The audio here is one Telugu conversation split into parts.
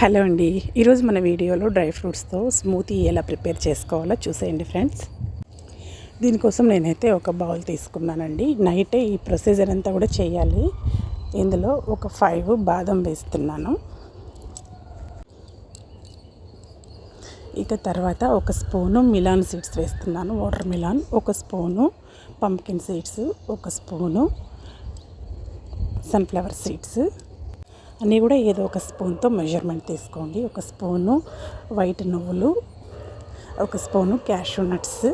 హలో అండి, ఈరోజు మన వీడియోలో డ్రై ఫ్రూట్స్తో స్మూతీ ఎలా ప్రిపేర్ చేసుకోవాలో చూసేయండి ఫ్రెండ్స్. దీనికోసం నేనైతే ఒక బౌల్ తీసుకున్నానండి. నైటే ఈ ప్రొసీజర్ అంతా కూడా చేయాలి. ఇందులో ఒక 5 బాదం వేస్తున్నాను. ఇక తర్వాత ఒక స్పూను మిలాన్ సీడ్స్ వేస్తున్నాను, వాటర్ మిలాన్. ఒక స్పూను పంప్కిన్ సీడ్స్, ఒక స్పూను సన్ఫ్లవర్ సీడ్స్ అన్నీ కూడా ఏదో ఒక స్పూన్తో మెజర్మెంట్ తీసుకోండి. ఒక స్పూను వైట్ నువ్వులు, ఒక స్పూను క్యాషూ నట్స్,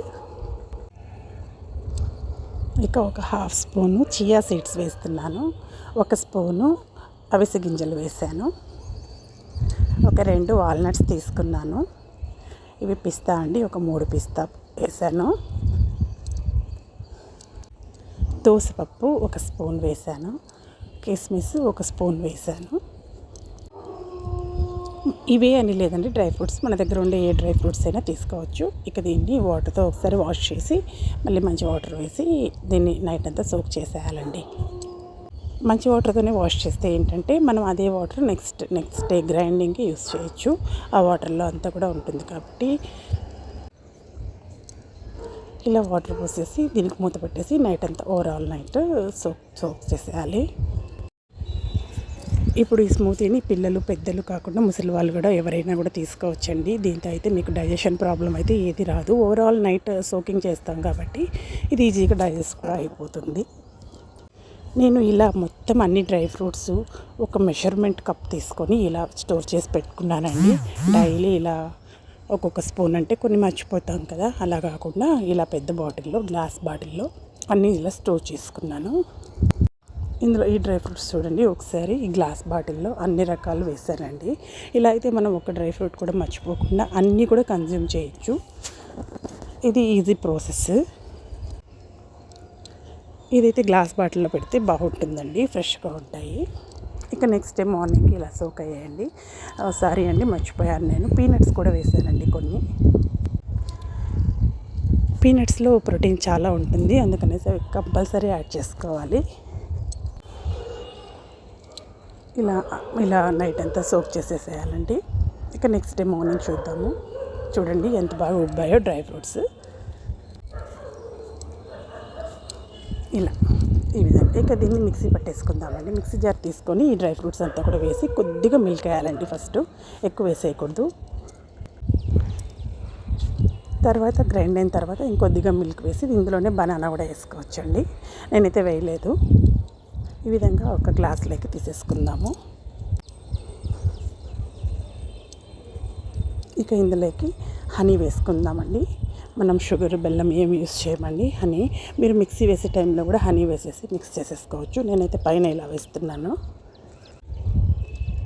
ఇక ఒక హాఫ్ స్పూను చియా సీడ్స్ వేస్తున్నాను. ఒక స్పూను అవిసె గింజలు వేసాను. ఒక 2 వాల్నట్స్ తీసుకున్నాను. ఇవి పిస్తా అండి, ఒక 3 పిస్తా వేసాను. దోసపప్పు ఒక స్పూన్ వేసాను. కిస్మిస్ ఒక స్పూన్ వేసాను. ఇవే అని లేదండి, డ్రై ఫ్రూట్స్ మన దగ్గర ఉండే ఏ డ్రై ఫ్రూట్స్ అయినా తీసుకోవచ్చు. ఇక దీన్ని వాటర్తో ఒకసారి వాష్ చేసి మళ్ళీ మంచి వాటర్ వేసి దీన్ని నైట్ అంతా సోక్ చేసేయాలండి. మంచి వాటర్తోనే వాష్ చేస్తే ఏంటంటే మనం అదే వాటర్ నెక్స్ట్ డే గ్రైండింగ్కి యూస్ చేయొచ్చు. ఆ వాటర్లో అంతా కూడా ఉంటుంది కాబట్టి ఇలా వాటర్ పోసేసి దీనికి మూత పెట్టేసి నైట్ అంతా ఓవరాల్ నైట్ సోక్ చేసేయాలి. ఇప్పుడు ఈ స్మూతీని పిల్లలు పెద్దలు కాకుండా ముసలి వాళ్ళు కూడా ఎవరైనా కూడా తీసుకోవచ్చండి. దీంతో అయితే మీకు డైజెషన్ ప్రాబ్లం అయితే ఏది రాదు. ఓవరాల్ నైట్ సోకింగ్ చేస్తాం కాబట్టి ఇది ఈజీగా డైజెస్ట్ కూడా అయిపోతుంది. నేను ఇలా మొత్తం అన్ని డ్రై ఫ్రూట్స్ ఒక మెజర్మెంట్ కప్ తీసుకొని ఇలా స్టోర్ చేసి పెట్టుకున్నానండి. డైలీ ఇలా ఒక్కొక్క స్పూన్ అంటే కొన్ని మర్చిపోతాం కదా, అలా కాకుండా ఇలా పెద్ద బాటిల్లో, గ్లాస్ బాటిల్లో అన్నీ ఇలా స్టోర్ చేసుకున్నాను. ఇందులో ఈ డ్రై ఫ్రూట్స్ చూడండి, ఒకసారి ఈ గ్లాస్ బాటిల్లో అన్ని రకాలు వేసానండి. ఇలా అయితే మనం ఒక డ్రై ఫ్రూట్ కూడా మర్చిపోకుండా అన్నీ కూడా కన్జ్యూమ్ చేయొచ్చు. ఇది ఈజీ ప్రాసెస్. ఇదైతే గ్లాస్ బాటిల్లో పెడితే బాగుంటుందండి, ఫ్రెష్గా ఉంటాయి. ఇక నెక్స్ట్ డే మార్నింగ్కి ఇలా సోక్ అయ్యాయండి. సారీ అండి, మర్చిపోయాను, నేను పీనట్స్ కూడా వేసానండి కొన్ని. పీనట్స్లో ప్రోటీన్ చాలా ఉంటుంది, అందుకనేసి కంపల్సరీ యాడ్ చేసుకోవాలి. ఇలా నైట్ అంతా సోక్ చేసేసేయాలండి. ఇక నెక్స్ట్ డే మార్నింగ్ చూద్దాము. చూడండి ఎంత బాగా ఉబ్బాయో డ్రై ఫ్రూట్స్. ఇలా ఈ విధంగా ఇక దీన్ని మిక్సీ పట్టేసుకుందామండి. మిక్సీ జార్ తీసుకొని ఈ డ్రై ఫ్రూట్స్ అంతా కూడా వేసి కొద్దిగా మిల్క్ వేయాలండి. ఫస్ట్ ఎక్కువ వేసేయకూడదు. తర్వాత గ్రైండ్ అయిన తర్వాత ఇంకొద్దిగా మిల్క్ వేసి ఇందులోనే బనానా కూడా వేసుకోవచ్చండి. నేనైతే వేయలేదు. ఈ విధంగా ఒక గ్లాస్లోకి తీసేసుకుందాము. ఇక ఇందులోకి హనీ వేసుకుందామండి. మనం షుగర్, బెల్లం ఏమి యూస్ చేయమండి. హనీ మీరు మిక్సీ వేసే టైంలో కూడా హనీ వేసేసి మిక్స్ చేసేసుకోవచ్చు. నేనైతే పైన ఇలా వేస్తున్నాను.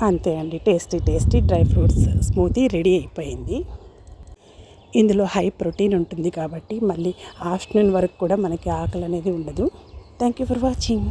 అంతే అండి, tasty dry fruits smoothie ready అయిపోయింది. ఇందులో హై ప్రోటీన్ ఉంటుంది కాబట్టి మళ్ళీ ఆఫ్టర్నూన్ వరకు కూడా మనకి ఆకలి అనేది ఉండదు. Thank you for watching.